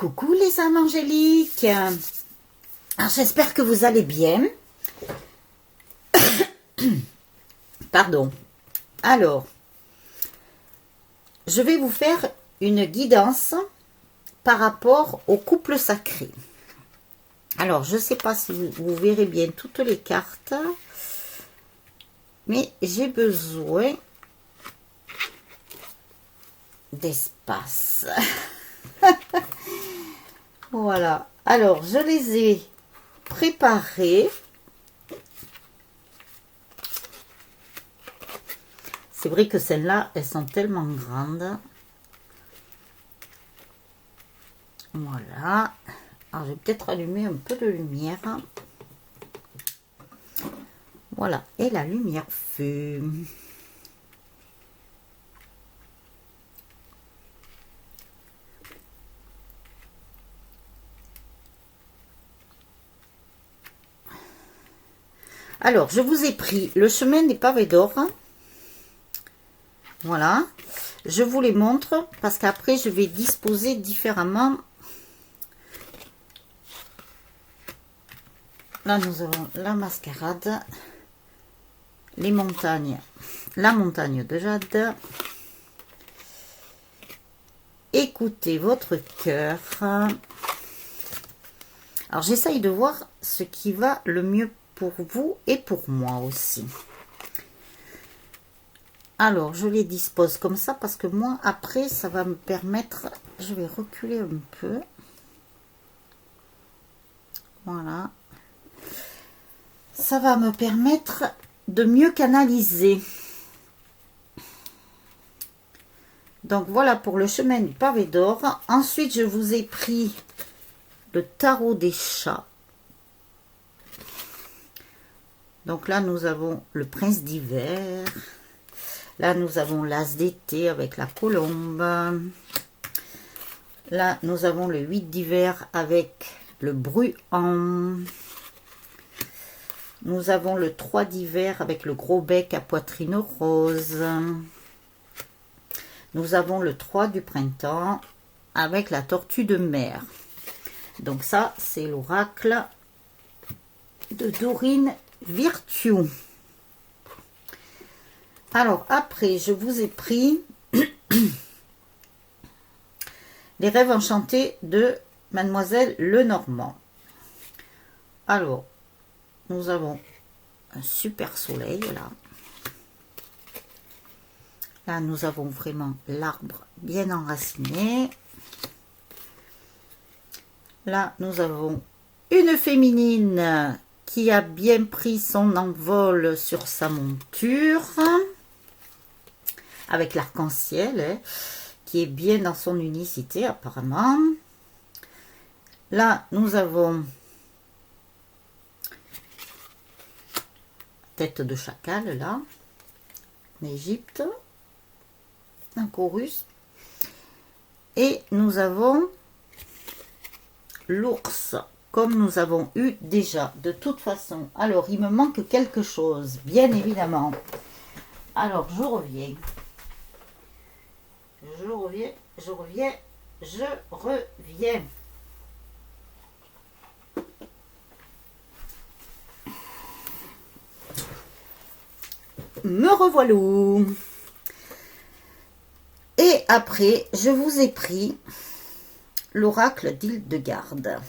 Coucou les âmes angéliques. Alors j'espère que vous allez bien. Pardon. Alors, je vais vous faire une guidance par rapport au couple sacré. Alors, je ne sais pas si vous verrez bien toutes les cartes, mais j'ai besoin d'espace. Voilà. Alors, je les ai préparés. C'est vrai que celles-là, elles sont tellement grandes. Voilà. Alors, je vais peut-être allumer un peu de lumière. Voilà. Et la lumière fume. Alors, je vous ai pris le chemin des pavés d'or. Voilà. Je vous les montre parce qu'après, je vais disposer différemment. Là, nous avons la mascarade, les montagnes, la montagne de jade. Écoutez votre cœur. Alors, j'essaye de voir ce qui va le mieux pour vous et pour moi aussi. Alors, je les dispose comme ça parce que moi, après, ça va me permettre... Je vais reculer un peu. Voilà. Ça va me permettre de mieux canaliser. Donc, voilà pour le chemin du pavé d'or. Ensuite, je vous ai pris le tarot des chats. Donc là, nous avons le prince d'hiver. Là, nous avons l'as d'été avec la colombe. Là, nous avons le 8 d'hiver avec le bruant. Nous avons le 3 d'hiver avec le gros bec à poitrine rose. Nous avons le 3 du printemps avec la tortue de mer. Donc ça, c'est l'oracle de Dorine Virtue. Alors, après, je vous ai pris les rêves enchantés de Mademoiselle Lenormand. Alors, nous avons un super soleil, là. Là, nous avons vraiment l'arbre bien enraciné. Là, nous avons une féminine qui a bien pris son envol sur sa monture. Avec l'arc-en-ciel, hein, qui est bien dans son unicité apparemment. Là, nous avons tête de chacal, là, en Égypte, un chorus. Et nous avons l'ours, comme nous avons eu déjà, de toute façon. Alors, il me manque quelque chose, bien évidemment. Alors, je reviens. Je reviens. Me revoilà. Et après, je vous ai pris l'oracle d'Hildegarde.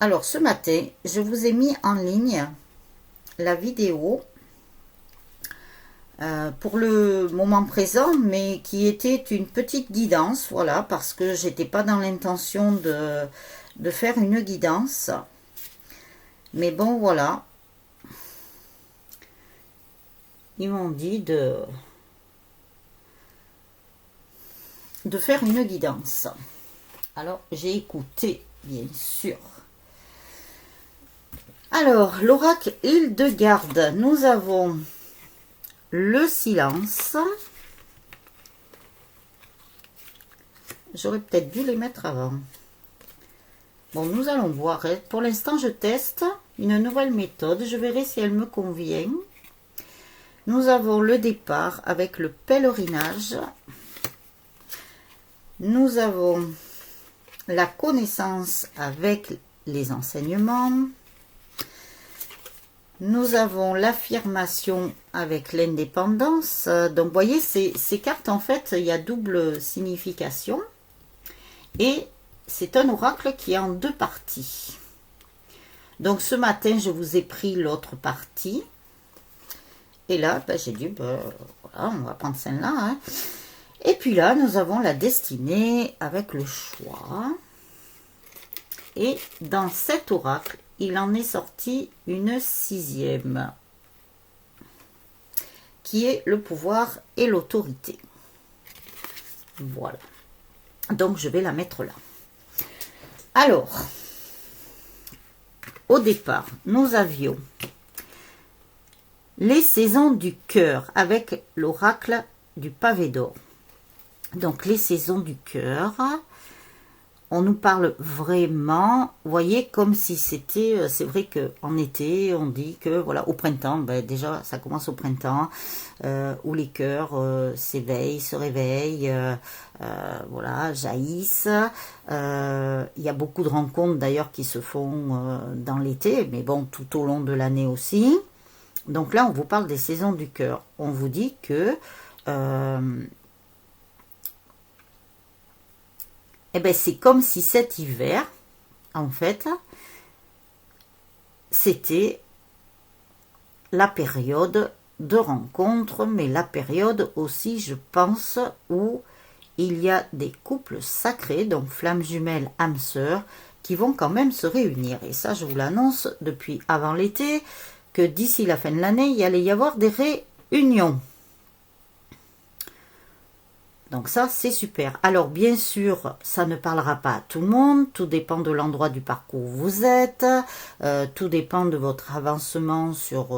Alors, ce matin, je vous ai mis en ligne la vidéo pour le moment présent, mais qui était une petite guidance, voilà, parce que j'étais pas dans l'intention de faire une guidance. Mais bon, voilà. Ils m'ont dit de faire une guidance. Alors, j'ai écouté, bien sûr. Alors, l'oracle Hildegarde, nous avons le silence. J'aurais peut-être dû les mettre avant. Bon, nous allons voir. Pour l'instant, je teste une nouvelle méthode. Je verrai si elle me convient. Nous avons le départ avec le pèlerinage. Nous avons la connaissance avec les enseignements. Nous avons l'affirmation avec l'indépendance. Donc, vous voyez, ces cartes, en fait, il y a double signification. Et c'est un oracle qui est en deux parties. Donc, ce matin, je vous ai pris l'autre partie. Et là, ben, j'ai dit, ben, voilà, on va prendre celle-là. Hein. Et puis là, nous avons la destinée avec le choix. Et dans cet oracle, il en est sorti une sixième, qui est le pouvoir et l'autorité. Voilà. Donc, je vais la mettre là. Alors, au départ, nous avions les saisons du cœur avec l'oracle du pavé d'or. Donc, les saisons du cœur, on nous parle vraiment, vous voyez, comme si c'était, c'est vrai qu'en été, on dit que, voilà, au printemps, ben déjà, ça commence au printemps, où les cœurs s'éveillent, se réveillent, voilà, jaillissent. Il y a beaucoup de rencontres, d'ailleurs, qui se font dans l'été, mais bon, tout au long de l'année aussi. Donc là, on vous parle des saisons du cœur. On vous dit que... eh bien, c'est comme si cet hiver, en fait, c'était la période de rencontre, mais la période aussi, je pense, où il y a des couples sacrés, donc flammes jumelles, âmes sœurs, qui vont quand même se réunir. Et ça, je vous l'annonce depuis avant l'été, que d'ici la fin de l'année, il y allait y avoir des réunions. Donc ça, c'est super. Alors, bien sûr, ça ne parlera pas à tout le monde. Tout dépend de l'endroit du parcours où vous êtes. Tout dépend de votre avancement sur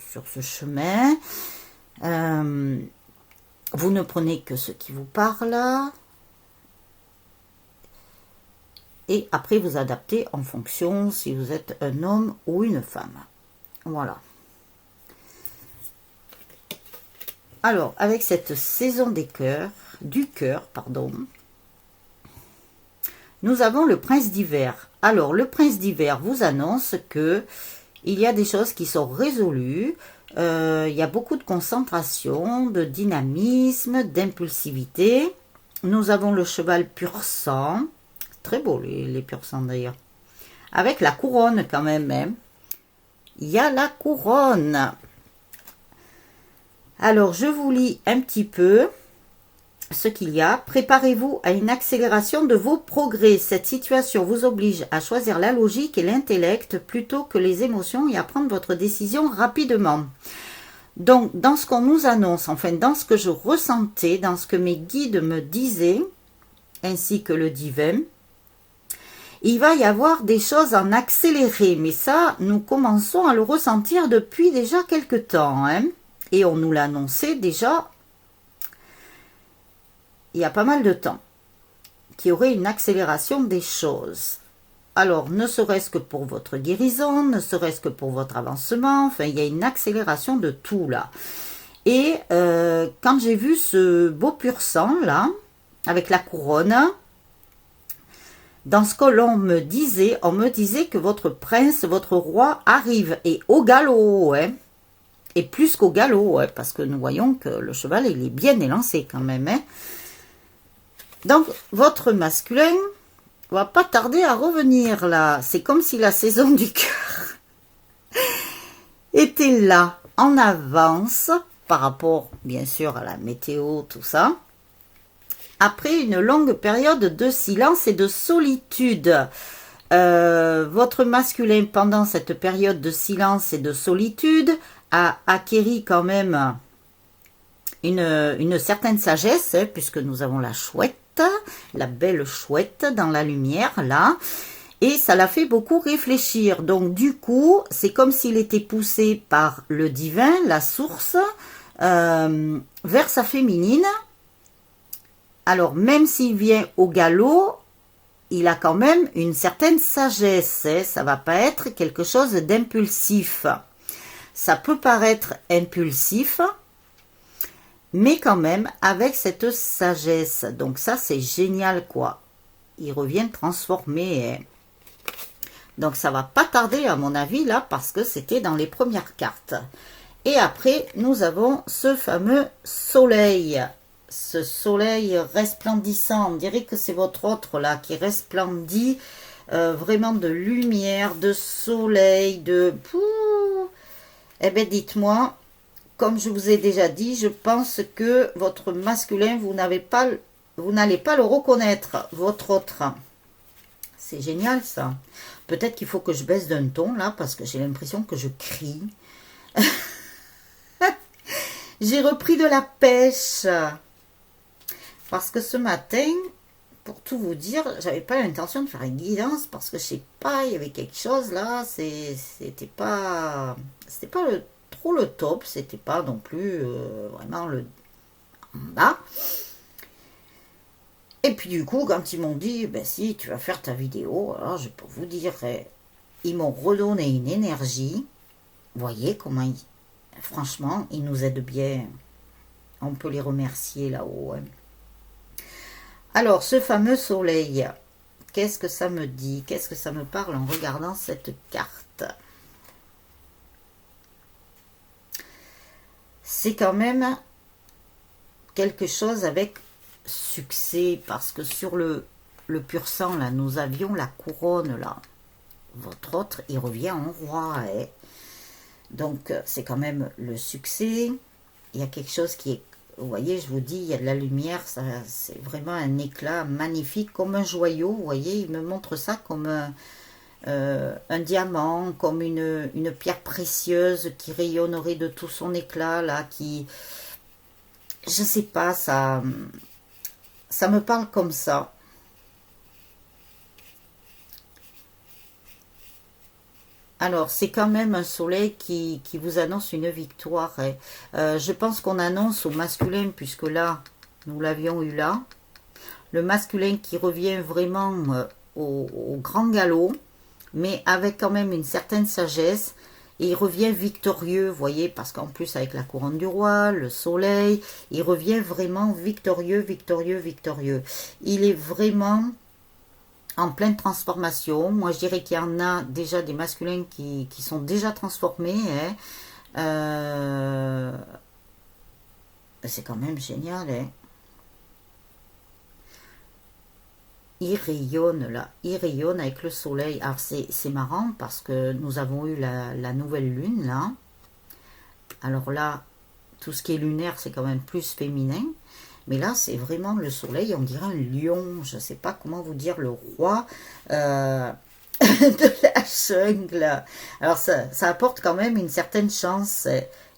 ce chemin. Vous ne prenez que ce qui vous parle. Et après, vous adaptez en fonction si vous êtes un homme ou une femme. Voilà. Alors, avec cette saison des cœurs, du cœur, pardon, nous avons le prince d'hiver. Alors, le prince d'hiver vous annonce que il y a des choses qui sont résolues, il y a beaucoup de concentration, de dynamisme, d'impulsivité. Nous avons le cheval pur sang, très beau les pur sang d'ailleurs, avec la couronne quand même. Hein. Il y a la couronne. Alors, je vous lis un petit peu ce qu'il y a. Préparez-vous à une accélération de vos progrès. Cette situation vous oblige à choisir la logique et l'intellect plutôt que les émotions et à prendre votre décision rapidement. Donc, dans ce qu'on nous annonce, enfin, dans ce que je ressentais, dans ce que mes guides me disaient, ainsi que le divin, il va y avoir des choses en accéléré. Mais ça, nous commençons à le ressentir depuis déjà quelque temps, hein. Et on nous l'a annoncé déjà il y a pas mal de temps, qu'il y aurait une accélération des choses. Alors, ne serait-ce que pour votre guérison, ne serait-ce que pour votre avancement, enfin, il y a une accélération de tout là. Et quand j'ai vu ce beau pur sang là, avec la couronne, dans ce que l'on me disait, on me disait que votre prince, votre roi arrive, et au galop, hein. Et plus qu'au galop, ouais, parce que nous voyons que le cheval, il est bien élancé quand même. Hein. Donc, votre masculin va pas tarder à revenir là. C'est comme si la saison du cœur était là, en avance, par rapport, bien sûr, à la météo, tout ça. Après une longue période de silence et de solitude. Votre masculin, pendant cette période de silence et de solitude, a acquéri quand même une certaine sagesse, hein, puisque nous avons la chouette, la belle chouette dans la lumière, là, et ça l'a fait beaucoup réfléchir. Donc, du coup, c'est comme s'il était poussé par le divin, la source, vers sa féminine. Alors, même s'il vient au galop, il a quand même une certaine sagesse, hein, ça va pas être quelque chose d'impulsif. Ça peut paraître impulsif, mais quand même avec cette sagesse. Donc ça, c'est génial, quoi. Ils reviennent transformés. Hein. Donc ça va pas tarder, à mon avis, là, parce que c'était dans les premières cartes. Et après, nous avons ce fameux soleil. Ce soleil resplendissant. On dirait que c'est votre autre, là, qui resplendit. Vraiment de lumière, de soleil, de... Pouh. Eh bien, dites-moi, comme je vous ai déjà dit, je pense que votre masculin, vous n'allez pas le reconnaître, votre autre. C'est génial, ça. Peut-être qu'il faut que je baisse d'un ton, là, parce que j'ai l'impression que je crie. J'ai repris de la pêche. Parce que ce matin, pour tout vous dire, j'avais pas l'intention de faire une guidance, parce que je sais pas, il y avait quelque chose, là, c'était pas trop le top, c'était pas non plus vraiment le en bas. Et puis du coup, quand ils m'ont dit, ben si, tu vas faire ta vidéo, alors je peux vous dire, ils m'ont redonné une énergie. Vous voyez comment, franchement, ils nous aident bien. On peut les remercier là-haut. Hein. Alors, ce fameux soleil, qu'est-ce que ça me dit? Qu'est-ce que ça me parle en regardant cette carte? C'est quand même quelque chose avec succès, parce que sur le pur sang, là, nous avions la couronne, là. Votre autre, il revient en roi, hein. Donc, c'est quand même le succès. Il y a quelque chose qui est... Vous voyez, je vous dis, il y a de la lumière, c'est vraiment un éclat magnifique, comme un joyau, vous voyez, il me montre ça comme un diamant, comme une pierre précieuse qui rayonnerait de tout son éclat, là, qui... Je sais pas, ça me parle comme ça. Alors, c'est quand même un soleil qui vous annonce une victoire. Hein. Je pense qu'on annonce au masculin, puisque là, nous l'avions eu là. Le masculin qui revient vraiment au grand galop, mais avec quand même une certaine sagesse. Et il revient victorieux, vous voyez, parce qu'en plus, avec la couronne du roi, le soleil, il revient vraiment victorieux, victorieux, victorieux. Il est vraiment... en pleine transformation. Moi, je dirais qu'il y en a déjà des masculins qui sont déjà transformés. Hein. C'est quand même génial. Hein. Il rayonne là, il rayonne avec le soleil. Alors c'est marrant parce que nous avons eu la nouvelle lune là. Alors là, tout ce qui est lunaire, c'est quand même plus féminin. Mais là, c'est vraiment le soleil, on dirait un lion. Je ne sais pas comment vous dire, le roi de la jungle. Alors, ça apporte quand même une certaine chance.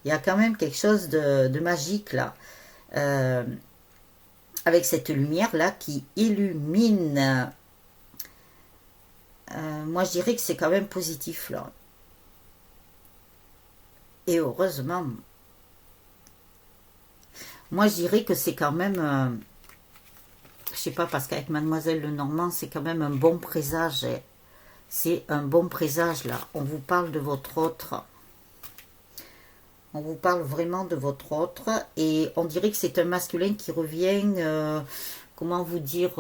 Il y a quand même quelque chose de magique, là. Avec cette lumière-là qui illumine. Moi, je dirais que c'est quand même positif, là. Et heureusement... Moi, je dirais que c'est quand même, je sais pas, parce qu'avec Mademoiselle Lenormand, c'est quand même un bon présage. Hein. C'est un bon présage, là. On vous parle de votre autre. On vous parle vraiment de votre autre. Et on dirait que c'est un masculin qui revient, comment vous dire,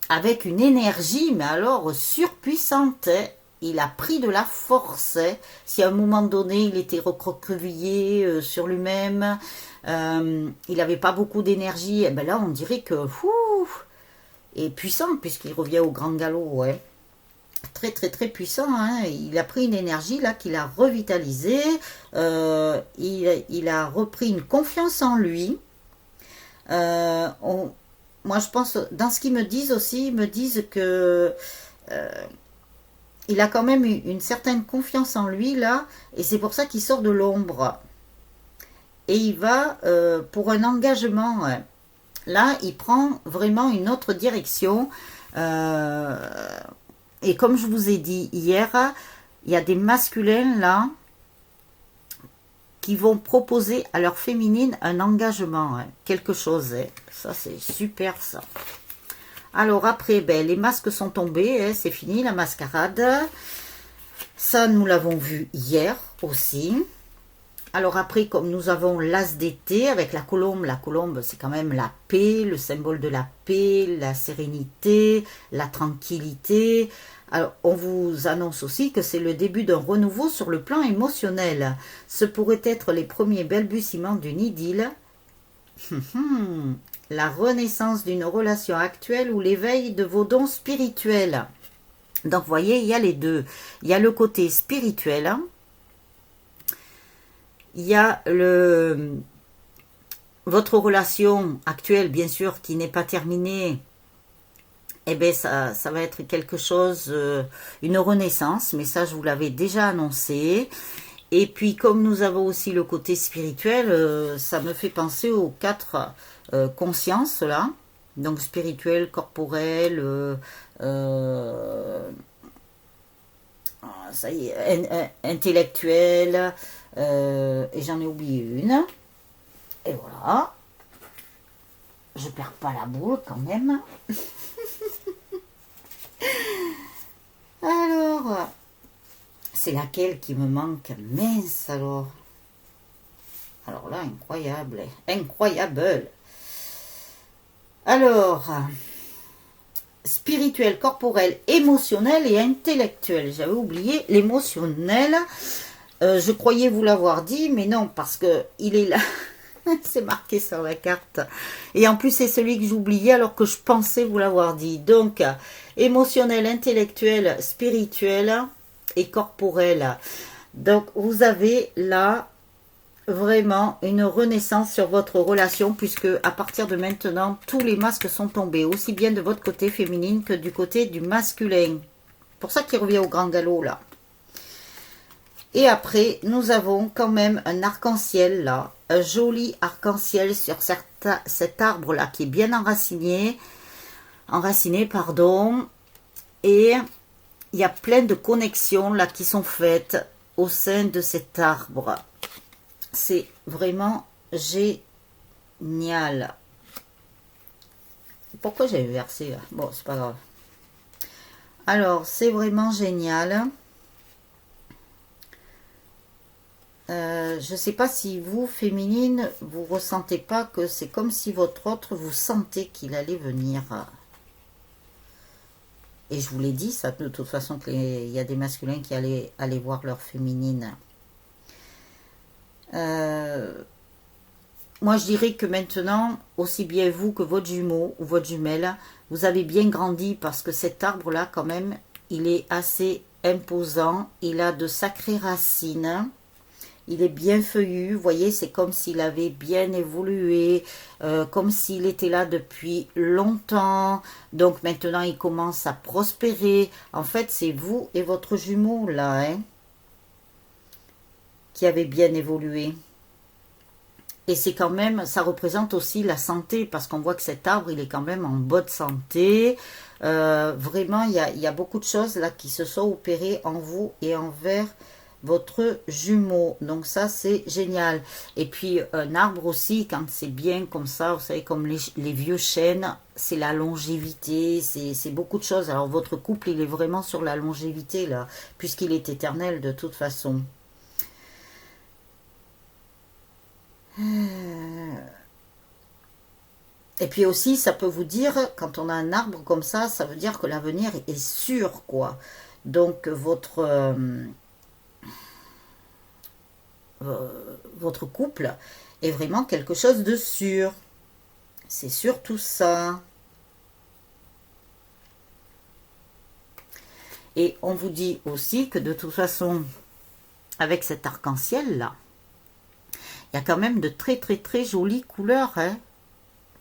avec une énergie, mais alors surpuissante. Hein. Il a pris de la force. Hein. Si à un moment donné, il était recroquevillé sur lui-même, il n'avait pas beaucoup d'énergie, et ben là, on dirait que est puissant, puisqu'il revient au grand galop. Ouais. Très, très, très puissant. Hein. Il a pris une énergie là qu'il a revitalisée. Il a repris une confiance en lui. Moi, je pense, dans ce qu'ils me disent aussi, ils me disent que... il a quand même une certaine confiance en lui, là, et c'est pour ça qu'il sort de l'ombre. Et il va pour un engagement. Là, il prend vraiment une autre direction. Et comme je vous ai dit hier, il y a des masculins, là, qui vont proposer à leur féminine un engagement, quelque chose. Ça, c'est super, ça. Alors après, ben, les masques sont tombés, hein, c'est fini la mascarade. Ça, nous l'avons vu hier aussi. Alors après, comme nous avons l'as d'été avec la colombe c'est quand même la paix, le symbole de la paix, la sérénité, la tranquillité. Alors on vous annonce aussi que c'est le début d'un renouveau sur le plan émotionnel. Ce pourrait être les premiers balbutiements d'une idylle, la renaissance d'une relation actuelle ou l'éveil de vos dons spirituels. Donc vous voyez, il y a les deux. Il y a le côté spirituel, hein. Il y a votre relation actuelle, bien sûr, qui n'est pas terminée. Eh bien, ça va être quelque chose, une renaissance, mais ça, je vous l'avais déjà annoncé. Et puis, comme nous avons aussi le côté spirituel, ça me fait penser aux quatre consciences, là. Donc, spirituel, corporel, ça y est, intellectuel, et j'en ai oublié une. Et voilà. Je perds pas la boule quand même. Alors, c'est laquelle qui me manque? Mince alors. Alors là, incroyable. Incroyable. Alors, spirituel, corporel, émotionnel et intellectuel. J'avais oublié l'émotionnel. Je croyais vous l'avoir dit, mais non, parce que il est là. C'est marqué sur la carte. Et en plus, c'est celui que j'oubliais alors que je pensais vous l'avoir dit. Donc, émotionnel, intellectuel, spirituel et corporel. Donc, vous avez là vraiment une renaissance sur votre relation puisque à partir de maintenant, tous les masques sont tombés, aussi bien de votre côté féminine que du côté du masculin. Pour ça qu'il revient au grand galop là. Et après, nous avons quand même un arc-en-ciel là, un joli arc-en-ciel sur cet arbre là qui est bien enraciné, pardon. Et il y a plein de connexions là qui sont faites au sein de cet arbre. C'est vraiment génial. Pourquoi j'ai inversé là? Bon, c'est pas grave. Alors, c'est vraiment génial. Je ne sais pas si vous, féminine, vous ressentez pas que c'est comme si votre autre, vous sentez qu'il allait venir. Et je vous l'ai dit, ça, de toute façon, qu'il y a des masculins qui allaient aller voir leur féminine. Moi, je dirais que maintenant, aussi bien vous que votre jumeau ou votre jumelle, vous avez bien grandi parce que cet arbre-là, quand même, il est assez imposant. Il a de sacrées racines. Il est bien feuillu, vous voyez, c'est comme s'il avait bien évolué, comme s'il était là depuis longtemps. Donc maintenant, il commence à prospérer. En fait, c'est vous et votre jumeau, là, hein, qui avez bien évolué. Et c'est quand même, ça représente aussi la santé, parce qu'on voit que cet arbre, il est quand même en bonne santé. Vraiment, il y a beaucoup de choses là qui se sont opérées en vous et envers votre jumeau. Donc ça, c'est génial. Et puis, un arbre aussi, quand c'est bien comme ça, vous savez, comme les vieux chênes, c'est la longévité, c'est beaucoup de choses. Alors, votre couple, il est vraiment sur la longévité, là, puisqu'il est éternel de toute façon. Et puis aussi, ça peut vous dire, quand on a un arbre comme ça veut dire que l'avenir est sûr, quoi. Donc, votre couple est vraiment quelque chose de sûr. C'est surtout ça. Et on vous dit aussi que de toute façon, avec cet arc-en-ciel là, il y a quand même de très très très jolies couleurs, hein,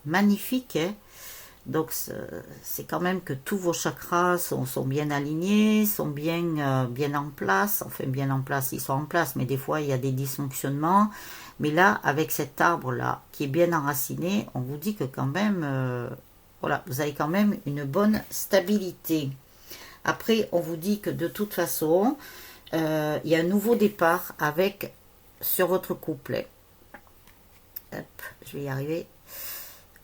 magnifiques. Hein. Donc c'est quand même que tous vos chakras sont bien alignés, sont bien en place. Enfin bien en place, ils sont en place, mais des fois il y a des dysfonctionnements. Mais là, avec cet arbre-là, qui est bien enraciné, on vous dit que quand même, voilà, vous avez quand même une bonne stabilité. Après, on vous dit que de toute façon, il y a un nouveau départ sur votre couple. Hop, je vais y arriver.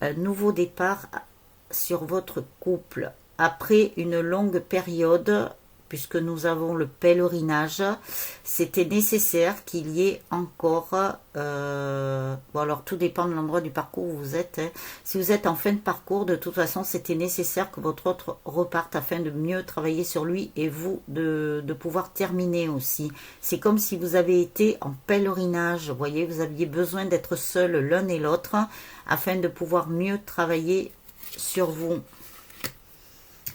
Un nouveau départ sur votre couple après une longue période puisque nous avons le pèlerinage, c'était nécessaire qu'il y ait encore, bon alors tout dépend de l'endroit du parcours où vous êtes, hein. Si vous êtes en fin de parcours, de toute façon c'était nécessaire que votre autre reparte afin de mieux travailler sur lui et vous de pouvoir terminer aussi. C'est comme si vous avez été en pèlerinage, vous voyez, vous aviez besoin d'être seuls l'un et l'autre afin de pouvoir mieux travailler sur vous.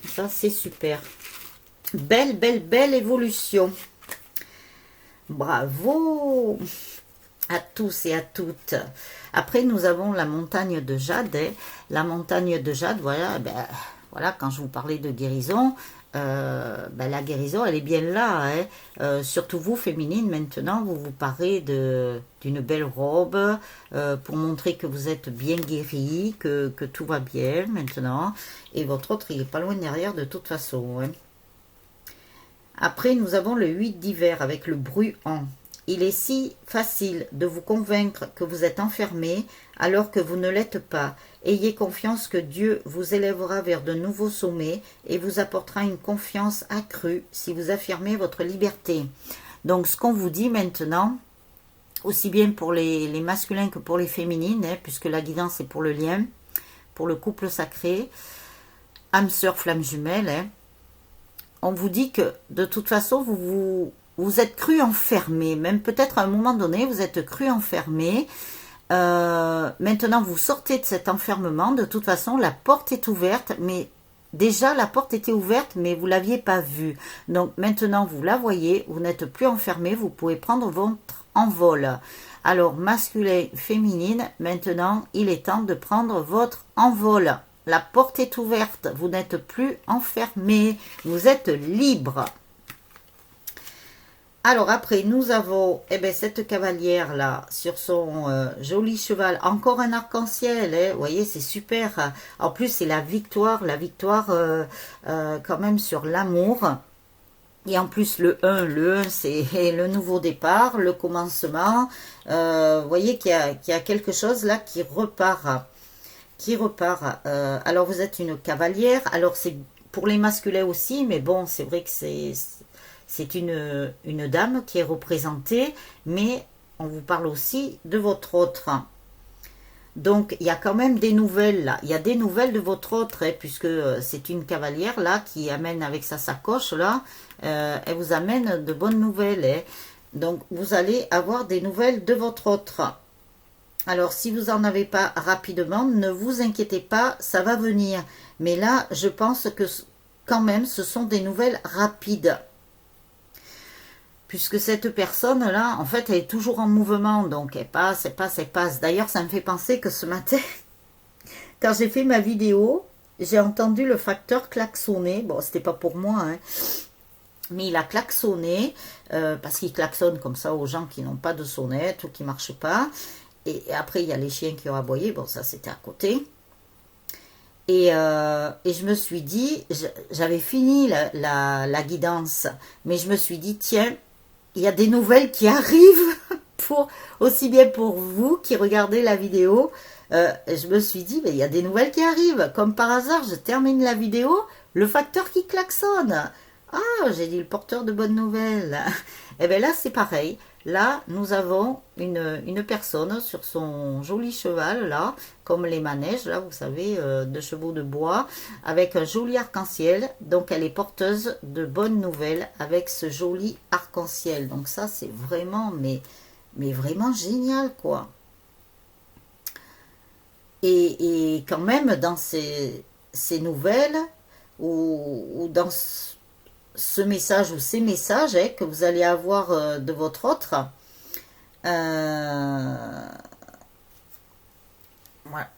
Ça c'est super. Belle, belle, belle évolution. Bravo à tous et à toutes. Après, nous avons la montagne de Jade. Hein. La montagne de Jade, voilà, ben, voilà, quand je vous parlais de guérison, ben, la guérison, elle est bien là. Hein. Surtout vous, féminine, maintenant, vous vous parez d'une belle robe pour montrer que vous êtes bien guérie, que tout va bien maintenant. Et votre autre, il n'est pas loin derrière de toute façon. Hein. Après, nous avons le 8 d'hiver avec le bruant. Il est si facile de vous convaincre que vous êtes enfermé alors que vous ne l'êtes pas. Ayez confiance que Dieu vous élèvera vers de nouveaux sommets et vous apportera une confiance accrue si vous affirmez votre liberté. Donc, ce qu'on vous dit maintenant, aussi bien pour les masculins que pour les féminines, hein, puisque la guidance est pour le lien, pour le couple sacré, âme sœur, flamme jumelle, hein, on vous dit que de toute façon, vous êtes cru enfermé, même peut-être à un moment donné, vous êtes cru enfermé. Maintenant, vous sortez de cet enfermement. De toute façon, la porte est ouverte, mais déjà, la porte était ouverte, mais vous ne l'aviez pas vue. Donc maintenant, vous la voyez, vous n'êtes plus enfermé, vous pouvez prendre votre envol. Alors, masculin, féminine, maintenant, il est temps de prendre votre envol. La porte est ouverte, vous n'êtes plus enfermé, vous êtes libre. Alors après, nous avons cette cavalière-là sur son joli cheval, encore un arc-en-ciel, hein, vous voyez, c'est super. En plus, c'est la victoire quand même sur l'amour. Et en plus, le 1, c'est le nouveau départ, le commencement. Vous voyez qu'il y a quelque chose là qui repart. Alors vous êtes une cavalière, alors c'est pour les masculins aussi, mais bon, c'est vrai que c'est une dame qui est représentée, mais on vous parle aussi de votre autre. Donc il y a quand même des nouvelles là, il y a des nouvelles de votre autre, hein, puisque c'est une cavalière là qui amène avec sa sacoche là, elle vous amène de bonnes nouvelles. Hein. Donc vous allez avoir des nouvelles de votre autre. Alors, si vous n'en avez pas rapidement, ne vous inquiétez pas, ça va venir. Mais là, je pense que quand même, ce sont des nouvelles rapides. Puisque cette personne-là, en fait, elle est toujours en mouvement. Donc, elle passe, elle passe, elle passe. D'ailleurs, ça me fait penser que ce matin, quand j'ai fait ma vidéo, j'ai entendu le facteur klaxonner. Bon, c'était pas pour moi, hein. Mais il a klaxonné, parce qu'il klaxonne comme ça aux gens qui n'ont pas de sonnette ou qui ne marchent pas. Et après, il y a les chiens qui ont aboyé. Bon, ça, c'était à côté. Et je me suis dit, j'avais fini la guidance, mais je me suis dit, tiens, il y a des nouvelles qui arrivent, aussi bien pour vous qui regardez la vidéo. Je me suis dit, mais il y a des nouvelles qui arrivent. Comme par hasard, je termine la vidéo, le facteur qui klaxonne. Ah, j'ai dit le porteur de bonnes nouvelles. Et bien là, c'est pareil. Là, nous avons une personne sur son joli cheval, là, comme les manèges, là, vous savez, de chevaux de bois, avec un joli arc-en-ciel. Donc, elle est porteuse de bonnes nouvelles avec ce joli arc-en-ciel. Donc, ça, c'est vraiment, mais vraiment génial, quoi. Et quand même, dans ces nouvelles, ou dans ce message ou ces messages que vous allez avoir de votre autre,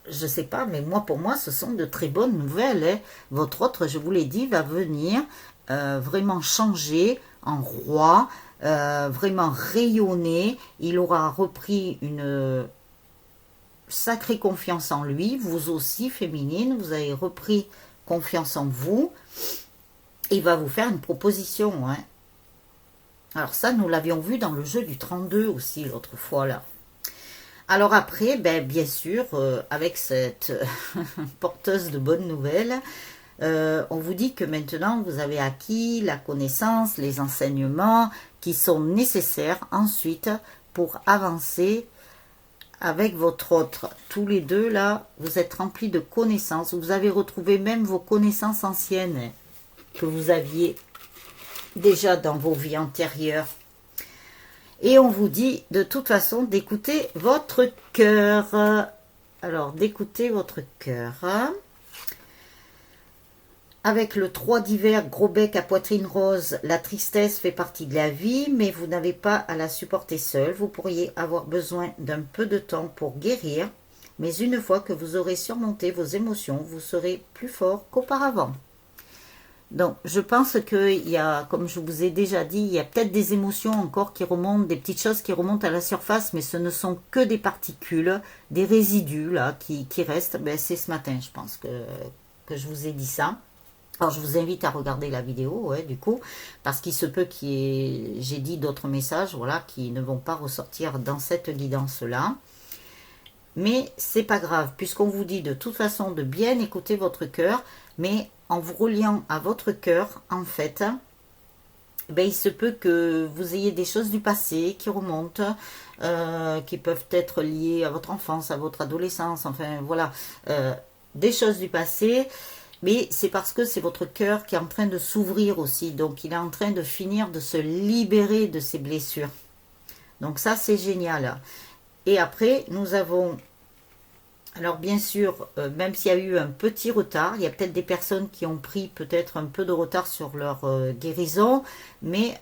je sais pas, mais pour moi, ce sont de très bonnes nouvelles. Hein. Votre autre, je vous l'ai dit, va venir vraiment changer en roi, vraiment rayonner. Il aura repris une sacrée confiance en lui. Vous aussi, féminine, vous avez repris confiance en vous. Il va vous faire une proposition. Hein. Alors ça, nous l'avions vu dans le jeu du 32 aussi, l'autre fois, là. Alors après, bien sûr, avec cette porteuse de bonnes nouvelles, on vous dit que maintenant vous avez acquis la connaissance, les enseignements qui sont nécessaires ensuite pour avancer avec votre autre. Tous les deux là, vous êtes remplis de connaissances. Vous avez retrouvé même vos connaissances anciennes que vous aviez déjà dans vos vies antérieures. Et on vous dit de toute façon d'écouter votre cœur. Alors, d'écouter votre cœur. Avec le 3 d'hiver, gros bec à poitrine rose, la tristesse fait partie de la vie, mais vous n'avez pas à la supporter seul. Vous pourriez avoir besoin d'un peu de temps pour guérir, mais une fois que vous aurez surmonté vos émotions, vous serez plus fort qu'auparavant. Donc, je pense qu'il y a, comme je vous ai déjà dit, il y a peut-être des émotions encore qui remontent, des petites choses qui remontent à la surface, mais ce ne sont que des particules, des résidus là qui restent. Ben, c'est ce matin, je pense, que je vous ai dit ça. Alors, je vous invite à regarder la vidéo, ouais, du coup, parce qu'il se peut j'ai dit d'autres messages, voilà, qui ne vont pas ressortir dans cette guidance-là. Mais c'est pas grave, puisqu'on vous dit de toute façon de bien écouter votre cœur, mais en vous reliant à votre cœur, en fait, ben, il se peut que vous ayez des choses du passé qui remontent, qui peuvent être liées à votre enfance, à votre adolescence, enfin voilà, des choses du passé. Mais c'est parce que c'est votre cœur qui est en train de s'ouvrir aussi. Donc, il est en train de finir de se libérer de ses blessures. Donc, ça, c'est génial. Et après, nous avons... Alors, bien sûr, même s'il y a eu un petit retard, il y a peut-être des personnes qui ont pris peut-être un peu de retard sur leur guérison. Mais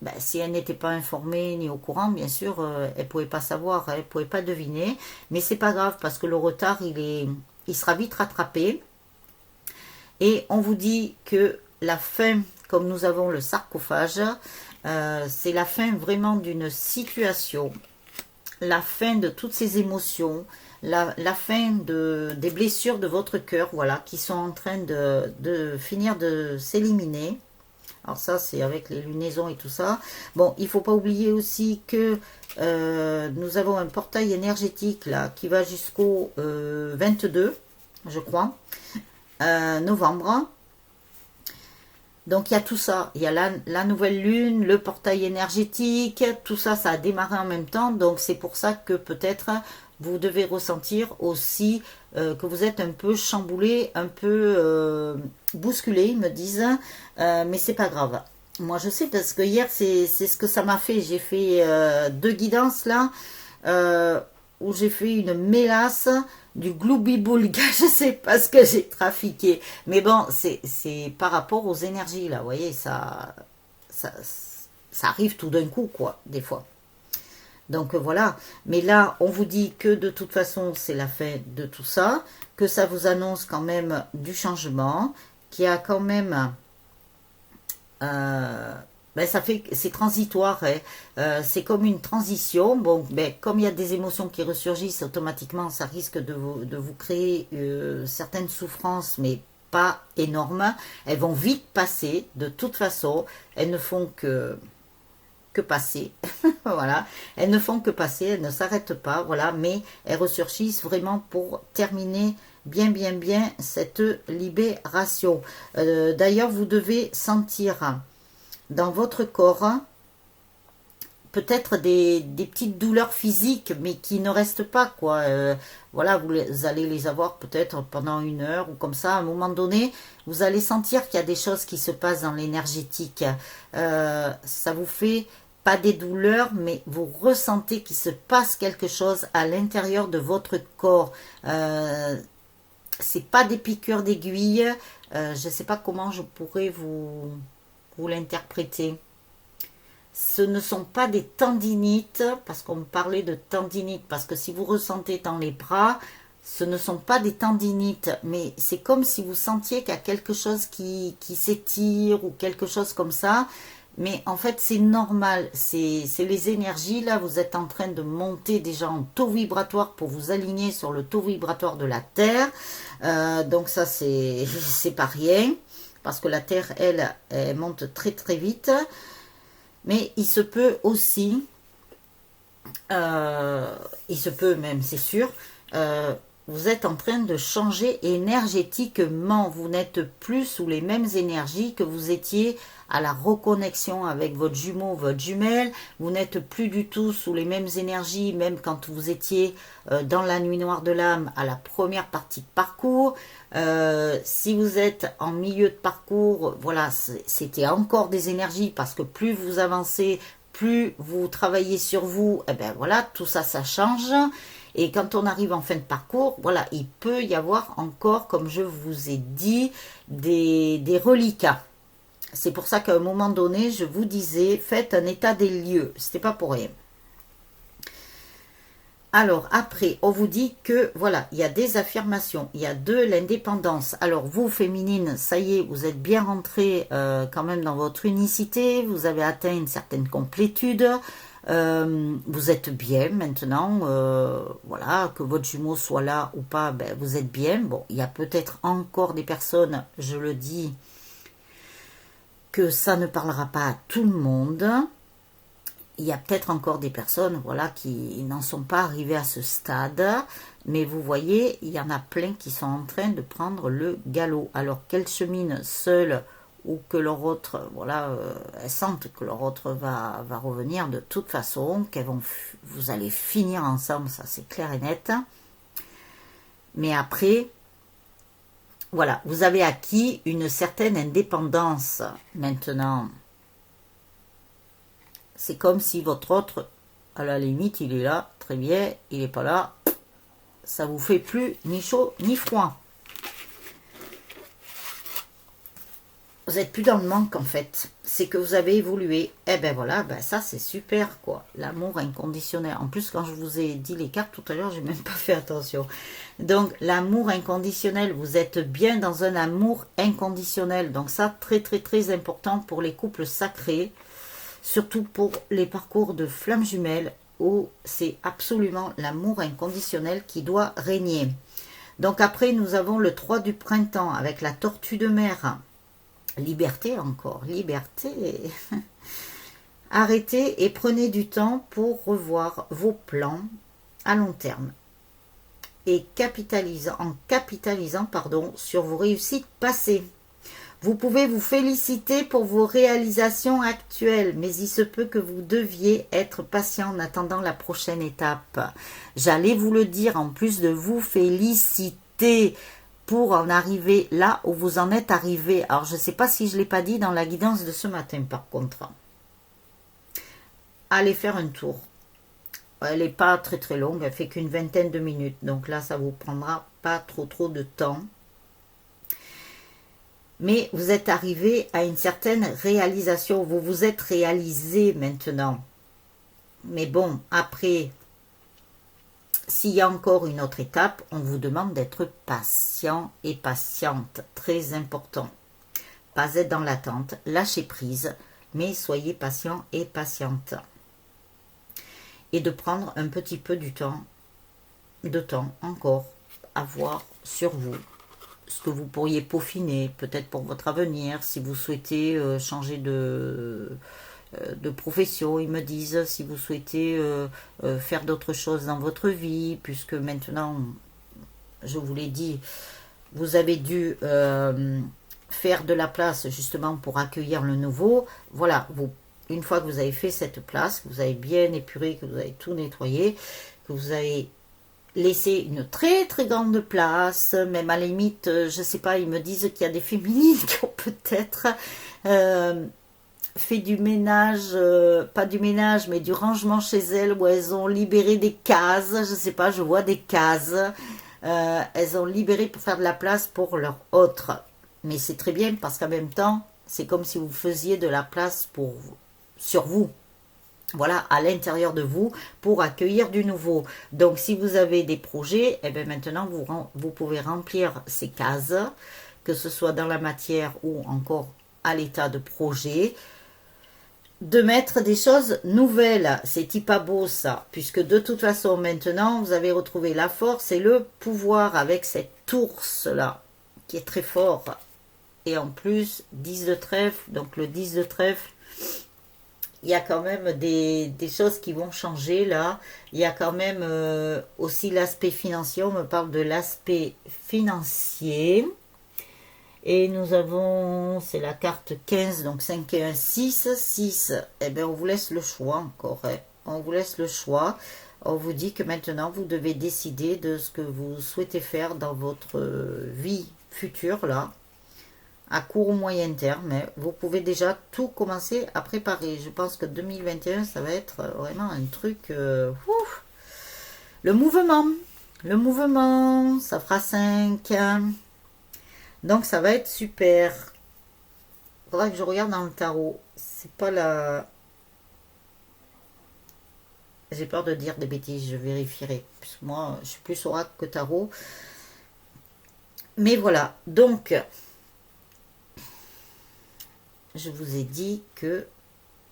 ben, si elles n'étaient pas informées ni au courant, bien sûr, elles ne pouvaient pas savoir, elles ne pouvaient pas deviner. Mais c'est pas grave parce que le retard, il sera vite rattrapé. Et on vous dit que la fin, comme nous avons le sarcophage, c'est la fin vraiment d'une situation, la fin de toutes ces émotions, la fin des blessures de votre cœur, voilà, qui sont en train de finir de s'éliminer. Alors ça, c'est avec les lunaisons et tout ça. Bon, il ne faut pas oublier aussi que nous avons un portail énergétique là qui va jusqu'au 22, je crois. Novembre. Donc il y a tout ça, il y a la nouvelle lune, le portail énergétique, tout ça, ça a démarré en même temps. Donc c'est pour ça que peut-être vous devez ressentir aussi que vous êtes un peu chamboulé, un peu bousculé, ils me disent, mais c'est pas grave. Moi je sais parce que hier c'est ce que ça m'a fait. J'ai fait 2 guidances là où j'ai fait une mélasse, du gloubi-boulga, je sais pas ce que j'ai trafiqué. Mais bon, c'est par rapport aux énergies, là, vous voyez, ça arrive tout d'un coup, quoi, des fois. Donc voilà, mais là, on vous dit que de toute façon, c'est la fin de tout ça, que ça vous annonce quand même du changement, qu'il y a quand même... ben ça fait, c'est transitoire, hein. C'est comme une transition. Bon, ben, comme il y a des émotions qui ressurgissent automatiquement, ça risque de vous créer certaines souffrances, mais pas énormes. Elles vont vite passer, de toute façon. Elles ne font que passer. Voilà. Elles ne font que passer, elles ne s'arrêtent pas, voilà, mais elles ressurgissent vraiment pour terminer bien cette libération. D'ailleurs, vous devez sentir dans votre corps peut-être des petites douleurs physiques, mais qui ne restent pas, quoi. Voilà, vous allez les avoir peut-être pendant 1 heure ou comme ça. À un moment donné, vous allez sentir qu'il y a des choses qui se passent dans l'énergétique. Ça vous fait pas des douleurs, mais vous ressentez qu'il se passe quelque chose à l'intérieur de votre corps. C'est pas des piqûres d'aiguilles. Je sais pas comment je pourrais vous l'interpréter. Ce ne sont pas des tendinites, parce qu'on me parlait de tendinites, parce que si vous ressentez dans les bras, ce ne sont pas des tendinites, mais c'est comme si vous sentiez qu'il y a quelque chose qui s'étire ou quelque chose comme ça. Mais en fait, c'est normal, c'est les énergies, là, vous êtes en train de monter déjà en taux vibratoire pour vous aligner sur le taux vibratoire de la Terre. Donc ça, c'est pas rien, parce que la Terre, elle monte très vite. Mais il se peut aussi, il se peut même, c'est sûr, vous êtes en train de changer énergétiquement. Vous n'êtes plus sous les mêmes énergies que vous étiez à la reconnexion avec votre jumeau, votre jumelle. Vous n'êtes plus du tout sous les mêmes énergies, même quand vous étiez dans la nuit noire de l'âme à la première partie de parcours. Si vous êtes en milieu de parcours, voilà, c'était encore des énergies parce que plus vous avancez, plus vous travaillez sur vous, et ben voilà, tout ça, ça change. Et quand on arrive en fin de parcours, voilà, il peut y avoir encore, comme je vous ai dit, des reliquats. C'est pour ça qu'à un moment donné, je vous disais, faites un état des lieux. C'était pas pour rien. Alors, après, on vous dit que, voilà, il y a des affirmations. Il y a de l'indépendance. Alors, vous, féminine, ça y est, vous êtes bien rentré quand même dans votre unicité. Vous avez atteint une certaine complétude. Vous êtes bien maintenant. Voilà, que votre jumeau soit là ou pas, ben, vous êtes bien. Bon, il y a peut-être encore des personnes, je le dis, que ça ne parlera pas à tout le monde. Il y a peut-être encore des personnes, voilà, qui n'en sont pas arrivées à ce stade, mais vous voyez, il y en a plein qui sont en train de prendre le galop. Alors qu'elles cheminent seules ou que leur autre, voilà, elles sentent que leur autre va revenir de toute façon, vous allez finir ensemble, ça c'est clair et net. Mais après, voilà, vous avez acquis une certaine indépendance maintenant. C'est comme si votre autre, à la limite, il est là, très bien, il n'est pas là, ça vous fait plus ni chaud ni froid. Vous n'êtes plus dans le manque en fait, c'est que vous avez évolué. Eh ben voilà, ben ça c'est super quoi, l'amour inconditionnel. En plus quand je vous ai dit les cartes tout à l'heure, j'ai même pas fait attention. Donc l'amour inconditionnel, vous êtes bien dans un amour inconditionnel. Donc ça très très très important pour les couples sacrés. Surtout pour les parcours de flammes jumelles où c'est absolument l'amour inconditionnel qui doit régner. Donc après, nous avons le 3 du printemps avec la tortue de mer. Liberté encore, liberté. Arrêtez et prenez du temps pour revoir vos plans à long terme. Et en capitalisant sur vos réussites passées. Vous pouvez vous féliciter pour vos réalisations actuelles, mais il se peut que vous deviez être patient en attendant la prochaine étape. J'allais vous le dire, en plus de vous féliciter pour en arriver là où vous en êtes arrivé. Alors, je ne sais pas si je ne l'ai pas dit dans la guidance de ce matin, par contre. Allez faire un tour. Elle n'est pas très très longue, elle fait qu'une vingtaine de minutes. Donc là, ça ne vous prendra pas trop de temps. Mais vous êtes arrivé à une certaine réalisation. Vous vous êtes réalisé maintenant. Mais bon, après, s'il y a encore une autre étape, on vous demande d'être patient et patiente. Très important. Pas être dans l'attente, lâchez prise, mais soyez patient et patiente. Et de prendre un petit peu de temps encore à voir sur vous. Ce que vous pourriez peaufiner, peut-être pour votre avenir, si vous souhaitez changer de profession, ils me disent, si vous souhaitez faire d'autres choses dans votre vie, puisque maintenant, je vous l'ai dit, vous avez dû faire de la place justement pour accueillir le nouveau. Voilà, une fois que vous avez fait cette place, que vous avez bien épuré, que vous avez tout nettoyé, que vous avez laisser une très très grande place, même à la limite, je sais pas, ils me disent qu'il y a des féminines qui ont peut-être fait du ménage, pas du ménage, mais du rangement chez elles, où elles ont libéré des cases, je sais pas, je vois des cases, elles ont libéré pour faire de la place pour leur autre. Mais c'est très bien parce qu'en même temps, c'est comme si vous faisiez de la place sur vous. Voilà, à l'intérieur de vous, pour accueillir du nouveau. Donc, si vous avez des projets, eh bien maintenant, vous pouvez remplir ces cases, que ce soit dans la matière ou encore à l'état de projet, de mettre des choses nouvelles. C'est pas beau, ça, puisque de toute façon, maintenant, vous avez retrouvé la force et le pouvoir avec cet ours-là, qui est très fort. Et en plus, 10 de trèfle, donc le 10 de trèfle, il y a quand même des choses qui vont changer là. Il y a quand même aussi l'aspect financier. On me parle de l'aspect financier. Et nous avons, c'est la carte 15, donc 5 et 1, 6. 6, eh bien on vous laisse le choix encore. Hein. On vous laisse le choix. On vous dit que maintenant vous devez décider de ce que vous souhaitez faire dans votre vie future là, à court ou moyen terme. Mais vous pouvez déjà tout commencer à préparer. Je pense que 2021, ça va être vraiment un truc... ouf. Le mouvement, ça fera 5. Donc ça va être super. Faudra que je regarde dans le tarot. C'est pas la... J'ai peur de dire des bêtises, je vérifierai. Puisque moi, je suis plus oracle que tarot. Mais voilà, donc... Je vous ai dit que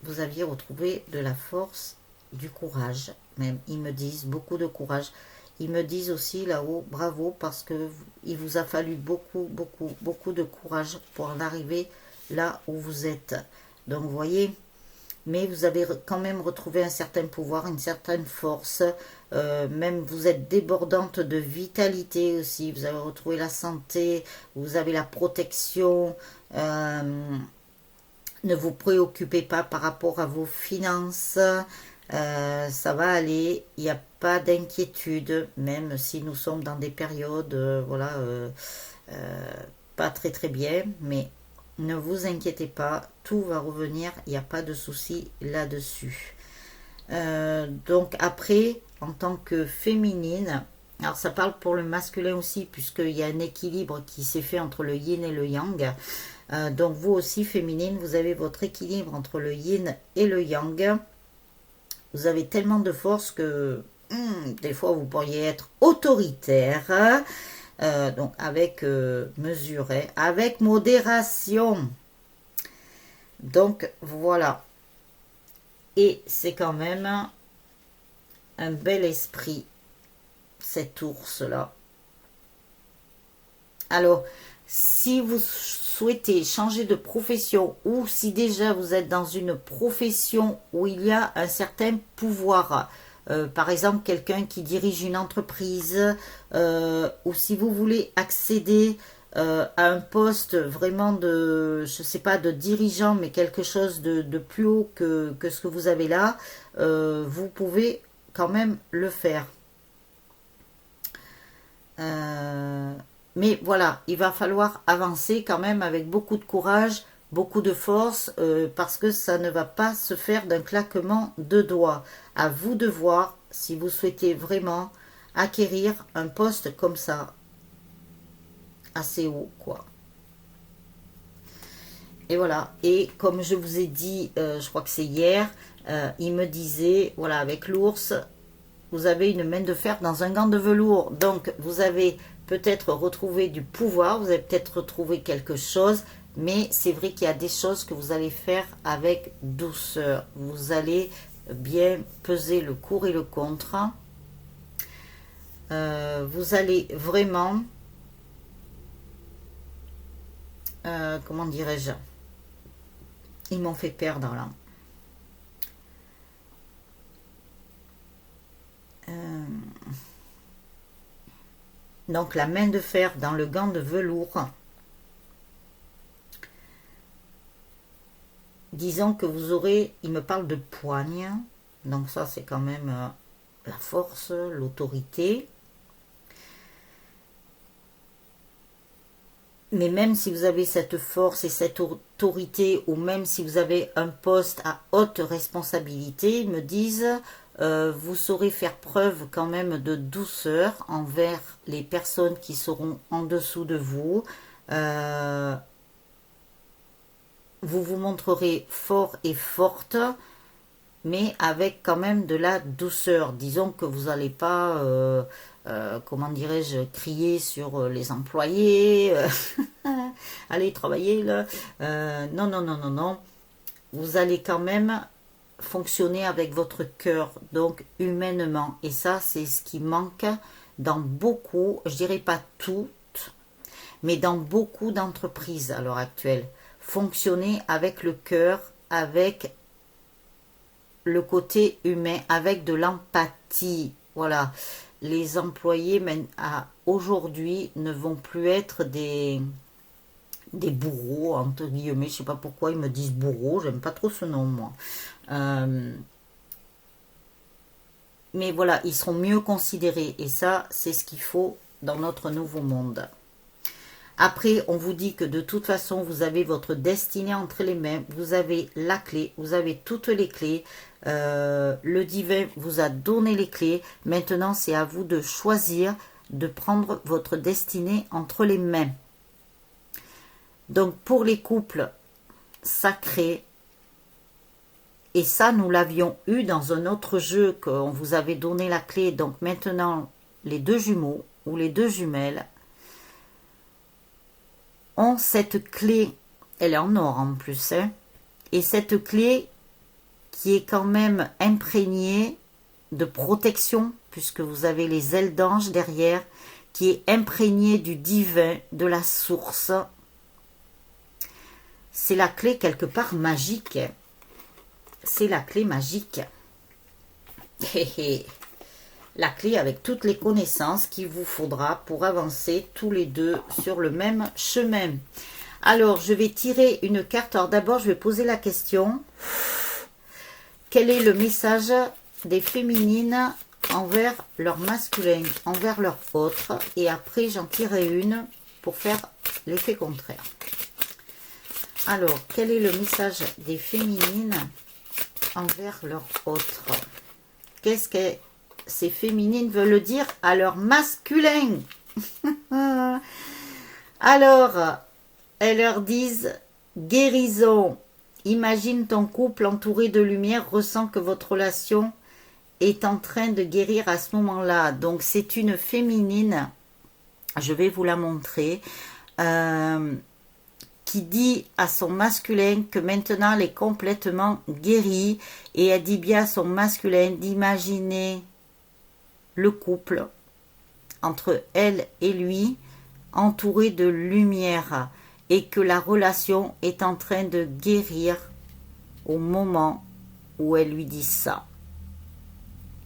vous aviez retrouvé de la force, du courage. Même, ils me disent beaucoup de courage. Ils me disent aussi là-haut, bravo, parce que il vous a fallu beaucoup de courage pour en arriver là où vous êtes. Donc, vous voyez, mais vous avez quand même retrouvé un certain pouvoir, une certaine force. Même vous êtes débordante de vitalité aussi. Vous avez retrouvé la santé, vous avez la protection. Ne vous préoccupez pas par rapport à vos finances. Ça va aller, il n'y a pas d'inquiétude, même si nous sommes dans des périodes, voilà, pas très bien, mais ne vous inquiétez pas, tout va revenir, il n'y a pas de souci là-dessus. Donc après, en tant que féminine, alors ça parle pour le masculin aussi, puisqu'il y a un équilibre qui s'est fait entre le yin et le yang. Donc vous aussi, féminine, vous avez votre équilibre entre le yin et le yang. Vous avez tellement de force que des fois vous pourriez être autoritaire. Donc avec mesure, avec modération. Donc voilà. Et c'est quand même un bel esprit, cet ours-là. Alors, si vous souhaitez changer de profession ou si déjà vous êtes dans une profession où il y a un certain pouvoir, par exemple quelqu'un qui dirige une entreprise, ou si vous voulez accéder à un poste vraiment de, je sais pas, de dirigeant, mais quelque chose de plus haut que ce que vous avez là, vous pouvez quand même le faire. Mais voilà, il va falloir avancer quand même avec beaucoup de courage, beaucoup de force, parce que ça ne va pas se faire d'un claquement de doigts. À vous de voir si vous souhaitez vraiment acquérir un poste comme ça, assez haut, quoi. Et voilà, et comme je vous ai dit, je crois que c'est hier, il me disait, voilà, avec l'ours, vous avez une main de fer dans un gant de velours, donc vous avez peut-être retrouvé du pouvoir, vous avez peut-être retrouvé quelque chose, mais c'est vrai qu'il y a des choses que vous allez faire avec douceur. Vous allez bien peser le pour et le contre. Vous allez vraiment, comment dirais-je, ils m'ont fait perdre là. Donc la main de fer dans le gant de velours. Disons que vous aurez, il me parle de poigne, donc ça c'est quand même la force, l'autorité. Mais même si vous avez cette force et cette autorité, ou même si vous avez un poste à haute responsabilité, ils me disent, vous saurez faire preuve quand même de douceur envers les personnes qui seront en dessous de vous. Vous vous montrerez fort et forte, mais avec quand même de la douceur. Disons que vous n'allez pas, comment dirais-je, crier sur les employés, allez travailler là. Non, non, non, non, non. Vous allez quand même fonctionner avec votre cœur, donc humainement. Et ça, c'est ce qui manque dans beaucoup, je dirais pas toutes, mais dans beaucoup d'entreprises à l'heure actuelle. Fonctionner avec le cœur, avec le côté humain avec de l'empathie. Voilà, les employés aujourd'hui ne vont plus être des bourreaux, entre guillemets. Je sais pas pourquoi ils me disent bourreau, j'aime pas trop ce nom, moi. Mais voilà, ils seront mieux considérés. Et ça, c'est ce qu'il faut dans notre nouveau monde. Après, on vous dit que de toute façon, vous avez votre destinée entre les mains. Vous avez la clé, vous avez toutes les clés. Le divin vous a donné les clés. Maintenant, c'est à vous de choisir, de prendre votre destinée entre les mains. Donc, pour les couples sacrés, et ça, nous l'avions eu dans un autre jeu qu'on vous avait donné la clé. Donc, maintenant, les deux jumeaux ou les deux jumelles ont cette clé, elle est en or en plus, hein, et cette clé qui est quand même imprégnée de protection, puisque vous avez les ailes d'ange derrière, qui est imprégnée du divin, de la source. C'est la clé quelque part magique. C'est la clé magique. La clé avec toutes les connaissances qu'il vous faudra pour avancer tous les deux sur le même chemin. Alors, je vais tirer une carte. Alors d'abord, je vais poser la question. Quel est le message des féminines envers leur masculin, envers leur autre? Et après, j'en tirerai une pour faire l'effet contraire. Alors, quel est le message des féminines envers leur autre? Qu'est-ce que ces féminines veulent dire à leur masculin? Alors, elles leur disent guérison. Imagine ton couple entouré de lumière, ressens que votre relation est en train de guérir à ce moment-là. Donc, c'est une féminine, je vais vous la montrer, qui dit à son masculin que maintenant elle est complètement guérie, et elle dit bien à son masculin d'imaginer le couple entre elle et lui entouré de lumière, et que la relation est en train de guérir au moment où elle lui dit ça.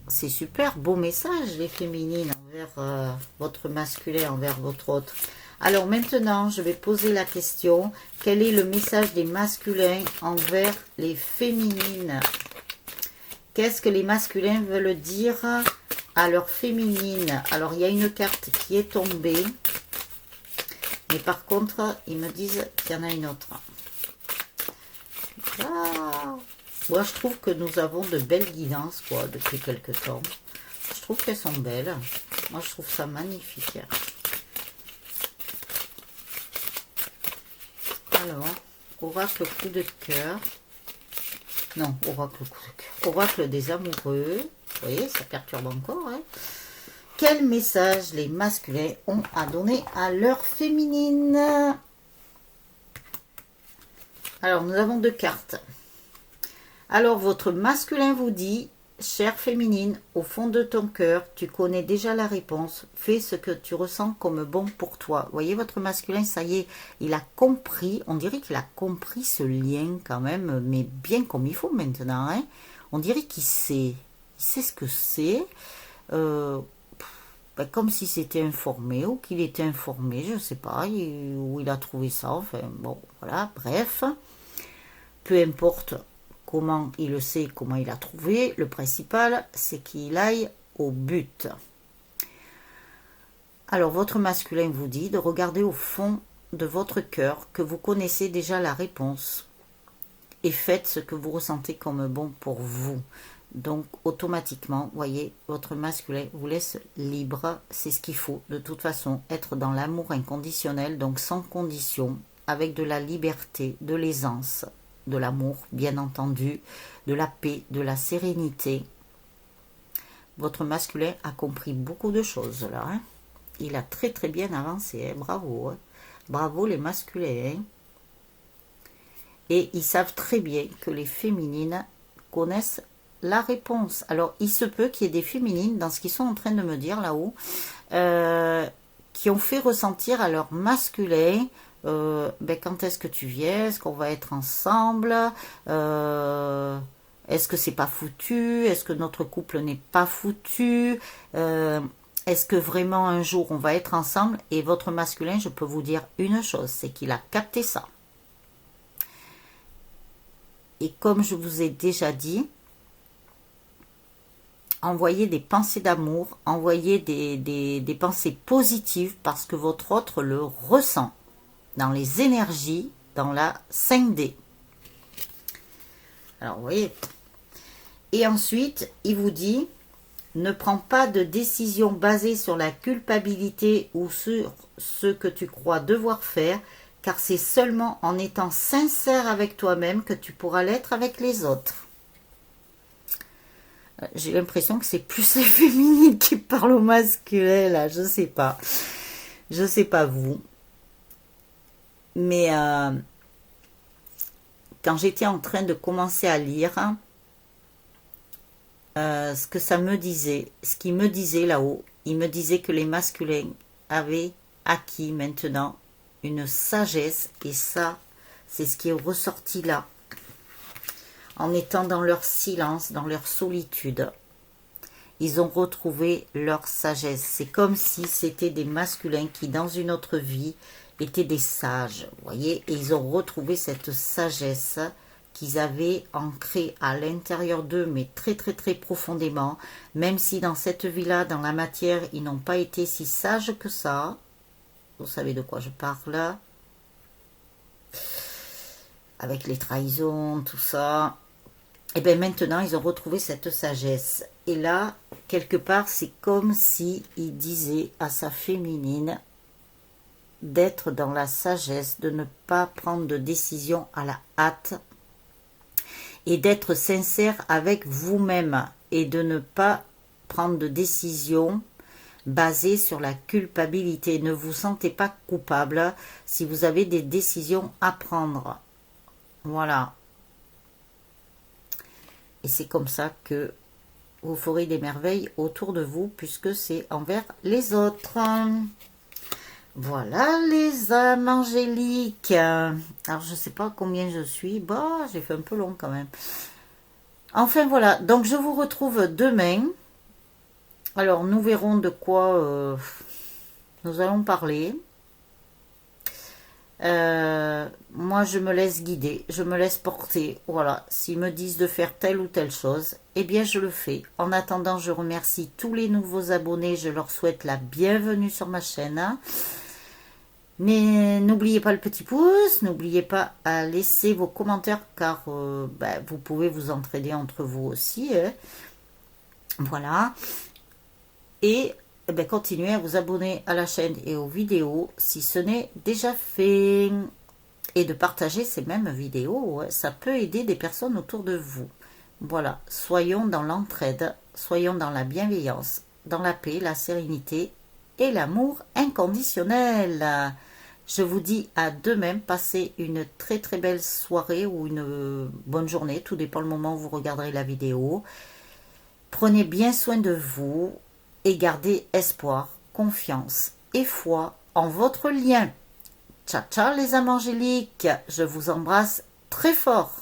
C'est super beau message, les féminines, envers votre masculin, envers votre autre. Alors maintenant, je vais poser la question, quel est le message des masculins envers les féminines? Qu'est-ce que les masculins veulent dire à leurs féminines? Alors, il y a une carte qui est tombée, mais par contre, ils me disent qu'il y en a une autre. Ah, moi, je trouve que nous avons de belles guidances, quoi, depuis quelque temps. Je trouve qu'elles sont belles. Moi, je trouve ça magnifique. Alors, oracle coup de cœur. Non, oracle coup de cœur. Oracle des amoureux. Vous voyez, ça perturbe encore. Hein. Quel message les masculins ont à donner à leur féminine? Alors, nous avons deux cartes. Alors, votre masculin vous dit, chère féminine, au fond de ton cœur, tu connais déjà la réponse. Fais ce que tu ressens comme bon pour toi. Vous voyez, votre masculin, ça y est, il a compris. On dirait qu'il a compris ce lien quand même, mais bien comme il faut maintenant. Hein. On dirait qu'il sait. Il sait ce que c'est. Comme si c'était informé ou qu'il était informé, je ne sais pas où il a trouvé ça. Enfin, bon, voilà, bref. Peu importe comment il le sait, comment il a trouvé, le principal, c'est qu'il aille au but. Alors, votre masculin vous dit de regarder au fond de votre cœur, que vous connaissez déjà la réponse, et faites ce que vous ressentez comme bon pour vous. Donc, automatiquement, voyez, votre masculin vous laisse libre, c'est ce qu'il faut. De toute façon, être dans l'amour inconditionnel, donc sans condition, avec de la liberté, de l'aisance, de l'amour, bien entendu, de la paix, de la sérénité. Votre masculin a compris beaucoup de choses là. Hein. Il a très très bien avancé. Hein. Bravo. Hein. Bravo les masculins. Hein. Et ils savent très bien que les féminines connaissent la réponse. Alors, il se peut qu'il y ait des féminines dans ce qu'ils sont en train de me dire là-haut, qui ont fait ressentir à leur masculin quand est-ce que tu viens, est-ce qu'on va être ensemble, Est-ce que c'est pas foutu? Est-ce que notre couple n'est pas foutu? Est-ce que vraiment un jour on va être ensemble? Et votre masculin, je peux vous dire une chose, c'est qu'il a capté ça. Et comme je vous ai déjà dit, envoyez des pensées d'amour, envoyez des pensées positives parce que votre autre le ressent dans les énergies, dans la 5D. Alors, vous voyez. Et ensuite, il vous dit, ne prends pas de décision basée sur la culpabilité ou sur ce que tu crois devoir faire, car c'est seulement en étant sincère avec toi-même que tu pourras l'être avec les autres. J'ai l'impression que c'est plus les féminines qui parlent au masculin, là, je sais pas. Je sais pas vous. Mais quand j'étais en train de commencer à lire, ce que ça me disait, ce qu'il me disait là-haut, il me disait que les masculins avaient acquis maintenant une sagesse, et ça, c'est ce qui est ressorti là. En étant dans leur silence, dans leur solitude, ils ont retrouvé leur sagesse. C'est comme si c'était des masculins qui, dans une autre vie, étaient des sages, vous voyez, et ils ont retrouvé cette sagesse qu'ils avaient ancrée à l'intérieur d'eux, mais très très très profondément, même si dans cette vie-là, dans la matière, ils n'ont pas été si sages que ça. Vous savez de quoi je parle? Avec les trahisons, tout ça. Et bien maintenant, ils ont retrouvé cette sagesse. Et là, quelque part, c'est comme si il disait à sa féminine d'être dans la sagesse, de ne pas prendre de décision à la hâte et d'être sincère avec vous-même et de ne pas prendre de décision basée sur la culpabilité. Ne vous sentez pas coupable si vous avez des décisions à prendre. Voilà. Et c'est comme ça que vous ferez des merveilles autour de vous, puisque c'est envers les autres. Voilà les âmes angéliques. Alors je sais pas combien je suis. Bah, j'ai fait un peu long quand même. Enfin voilà, donc je vous retrouve demain. Alors nous verrons de quoi nous allons parler. Moi je me laisse guider, je me laisse porter. Voilà, s'ils me disent de faire telle ou telle chose, eh bien je le fais. En attendant, je remercie tous les nouveaux abonnés, je leur souhaite la bienvenue sur ma chaîne. Mais n'oubliez pas le petit pouce, n'oubliez pas à laisser vos commentaires, car vous pouvez vous entraider entre vous aussi. Voilà. Et continuez à vous abonner à la chaîne et aux vidéos si ce n'est déjà fait. Et de partager ces mêmes vidéos, ça peut aider des personnes autour de vous. Voilà, soyons dans l'entraide, soyons dans la bienveillance, dans la paix, la sérénité et l'amour inconditionnel. Je vous dis à demain, passez une très très belle soirée ou une bonne journée, tout dépend le moment où vous regarderez la vidéo. Prenez bien soin de vous et gardez espoir, confiance et foi en votre lien. Ciao ciao les âmes angéliques, je vous embrasse très fort.